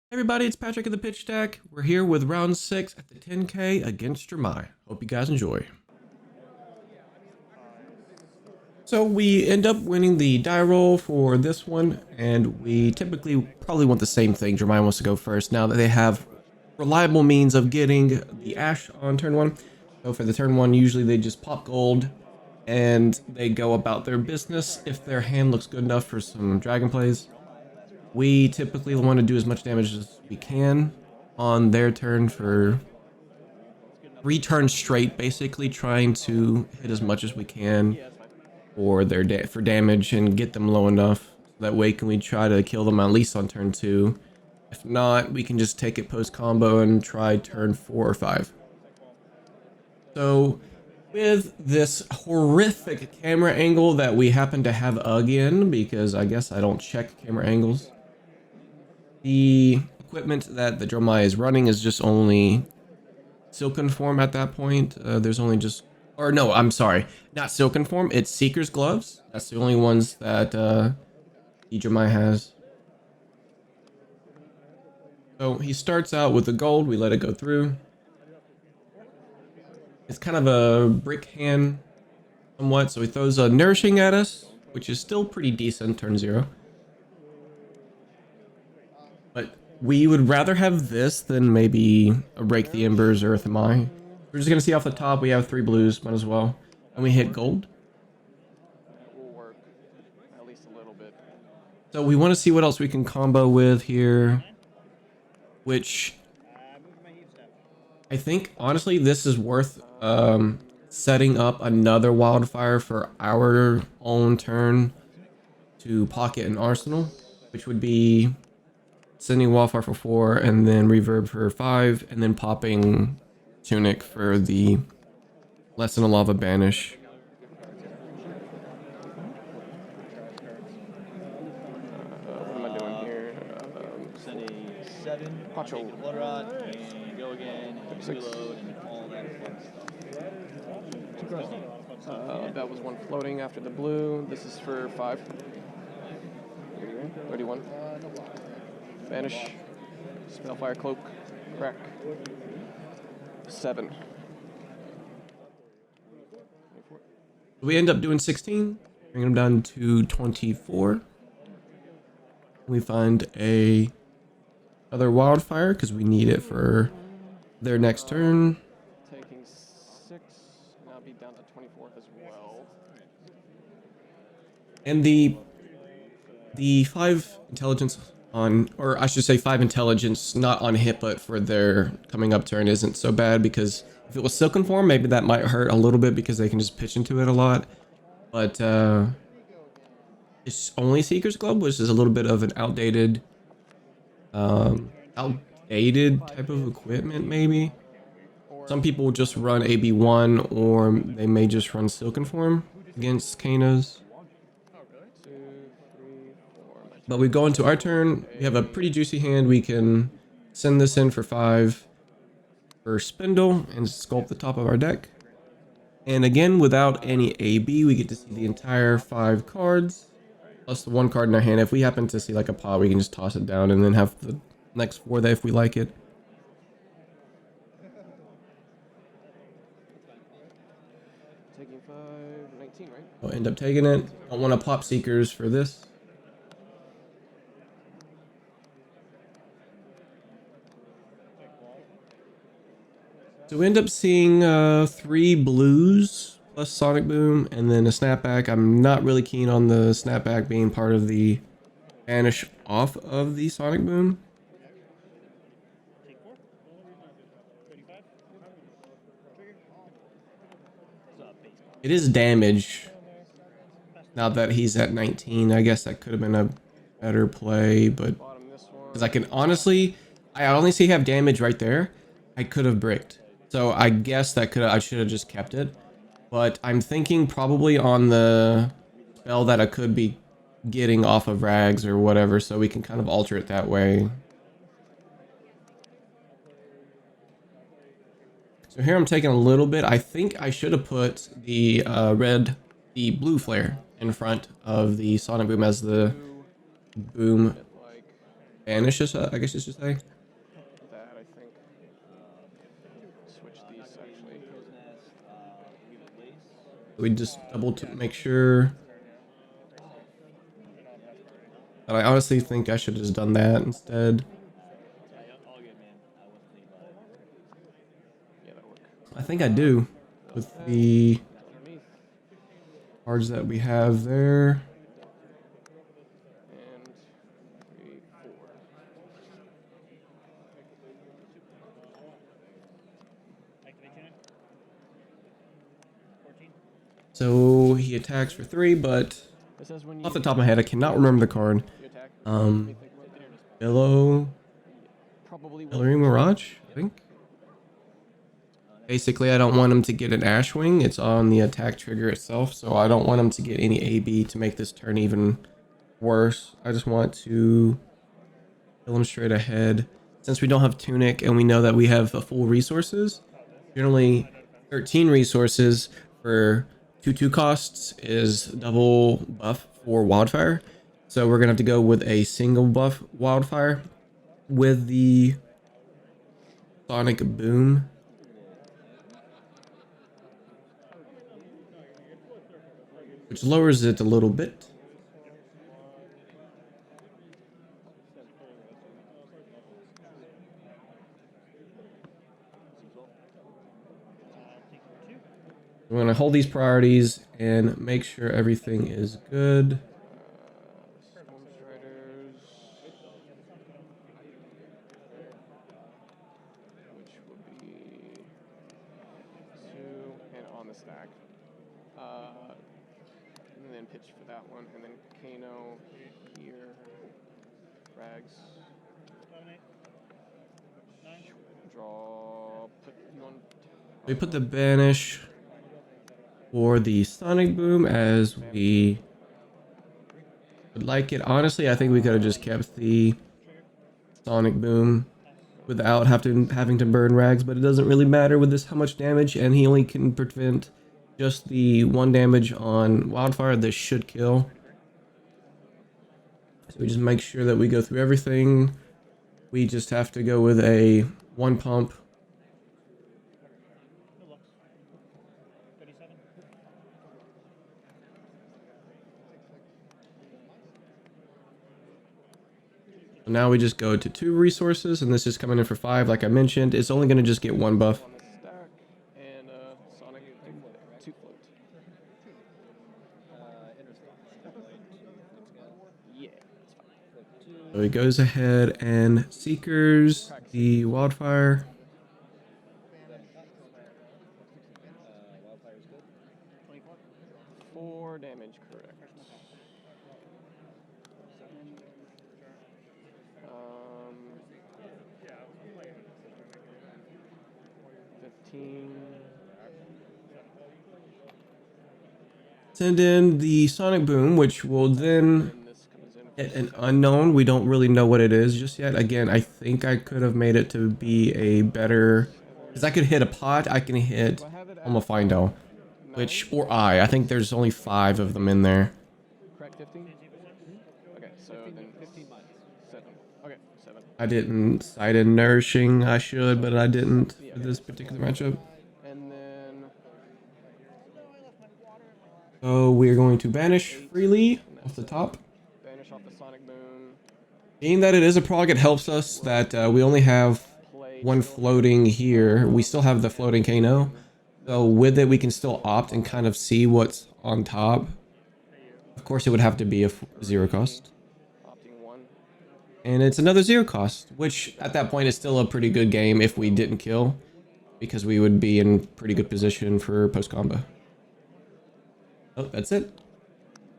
Everybody, it's Patrick of the Pitch Deck. We're here with round 6 at the 10K against Dromai. Hope you guys enjoy. So we end up winning the die roll for this one, and we typically probably want the same thing. Dromai wants to go first now that they have reliable means of getting the Ash on turn 1. So for the turn 1, usually they just pop gold and they go about their business if their hand looks good enough for some dragon plays. We typically want to do as much damage as we can on their turn for 3 turns straight, basically trying to hit as much as we can for their for damage and get them low enough. That way can we try to kill them at least on turn 2. If not, we can just take it post combo and try turn 4 or 5. So with this horrific camera angle that we happen to have again, because I guess I don't check camera angles, the equipment that the Dromai is running is just only Silken Form at that point. There's only just... Or no, I'm sorry. Not Silken Form, it's Seeker's Gloves. That's the only ones that the Dromai has. So he starts out with the gold. We let it go through. It's kind of a brick hand somewhat. So he throws a Nourishing at us, which is still pretty decent, turn 0. But we would rather have this than maybe a Break the Embers or Earth Am I. We're just going to see off the top, we have 3 blues, might as well. And we hit gold. That will work, at least a little bit. So we want to see what else we can combo with here. Which, I think, honestly, this is worth setting up another wildfire for our own turn to pocket an arsenal. Which would be sending wildfire for 4 and then reverb for 5 and then popping tunic for the lesson of lava banish. What am I doing here? Send a 7, Pacho. take the blood rod, and go again, and 36. reload, and all that fun stuff. That was one floating after the blue. This is for 5. 31. Banish. Spellfire cloak. Crack. 7. We end up doing 16, bringing them down to 24. We find a other wildfire because we need it for their next turn. Taking 6. And I'll be down to 24 as well. And the 5 intelligence on, or I should say 5 intelligence not on hit, but for their coming up turn isn't so bad, because if it was Silken Form, maybe that might hurt a little bit because they can just pitch into it a lot. But it's only Seeker's Glove, which is a little bit of an outdated type of equipment, maybe. Some people just run AB1, or they may just run Silken Form against Kanos. But we go into our turn. We have a pretty juicy hand. We can send this in for 5 for Spindle and sculpt the top of our deck. And again, without any AB, we get to see the entire 5 cards, plus the 1 card in our hand. If we happen to see like a pot, we can just toss it down and then have the next 4 there if we like it. Taking 5. 19, right? We'll end up taking it. Don't want to pop Seekers for this. So we end up seeing 3 blues plus Sonic Boom and then a snapback. I'm not really keen on the snapback being part of the banish off of the Sonic Boom. It is damage. Now that he's at 19, I guess that could have been a better play, but Bottom this one. because I can honestly, I only see have damage right there. I could have bricked. So I guess that I should have just kept it. But I'm thinking probably on the spell that I could be getting off of rags or whatever, so we can kind of alter it that way. So here I'm taking a little bit. I think I should have put the blue flare in front of the Sonic Boom as the boom banish us, I guess you should say. That, I think. Switch these, actually. We just double to make sure. But I honestly think I should have just done that instead. Yeah, that'll work. I think I do with the Underneath. cards that we have there. And 3, 4. So he attacks for 3, but It says when you off the top of my head, I cannot remember the card. attack. Um, Let me think about that. Billow, Probably will. Hillary Mirage, I think. Basically, I don't want him to get an Ashwing. It's on the attack trigger itself, so I don't want him to get any AB to make this turn even worse. I just want to kill him straight ahead. Since we don't have Tunic and we know that we have full resources, generally 13 resources for 2/2 costs is double buff for Wildfire. So we're gonna have to go with a single buff Wildfire with the Sonic Boom. Which lowers it a little bit. I'm going to hold these priorities and make sure everything is good. Storm Striders. Which will be 2 and on the stack. And then pitch for that one, and then Kano here. Rags. Draw. Put one. We put the banish for the Sonic Boom as we would like it. Honestly, I think we could have just kept the Sonic Boom without having to burn Rags, but it doesn't really matter with this how much damage, and he only can prevent just the 1 damage on Wildfire. This should kill. So we just make sure that we go through everything. We just have to go with a 1 pump. So now we just go to 2 resources, and this is coming in for 5. Like I mentioned, it's only going to just get 1 buff. On the stack, and Sonic 2 float. Yeah, it's fine. So he goes ahead and Seekers the Wildfire. Four damage, correct. 15. Send in the Sonic Boom, which will then And this comes in. hit an unknown. We don't really know what it is just yet. Again, I think I could have made it to be a better... Because I could hit a pot, I can hit Homofindo. Which, or I think there's only 5 of them in there. Correct, 15? Okay, so then 7. Okay, 7. I didn't cite in Nourishing, I should, but I didn't for this particular matchup. And then So we're going to banish freely off the top. banish off the Sonic Boom. Being that it is a prog, it helps us that we only have Play 1 floating here. We still have the floating Kano. So with it, we can still opt and kind of see what's on top. Of course, it would have to be a 0 cost. opting 1. And it's another 0 cost, which at that point is still a pretty good game if we didn't kill. Because we would be in pretty good position for post-combo. Oh, that's it.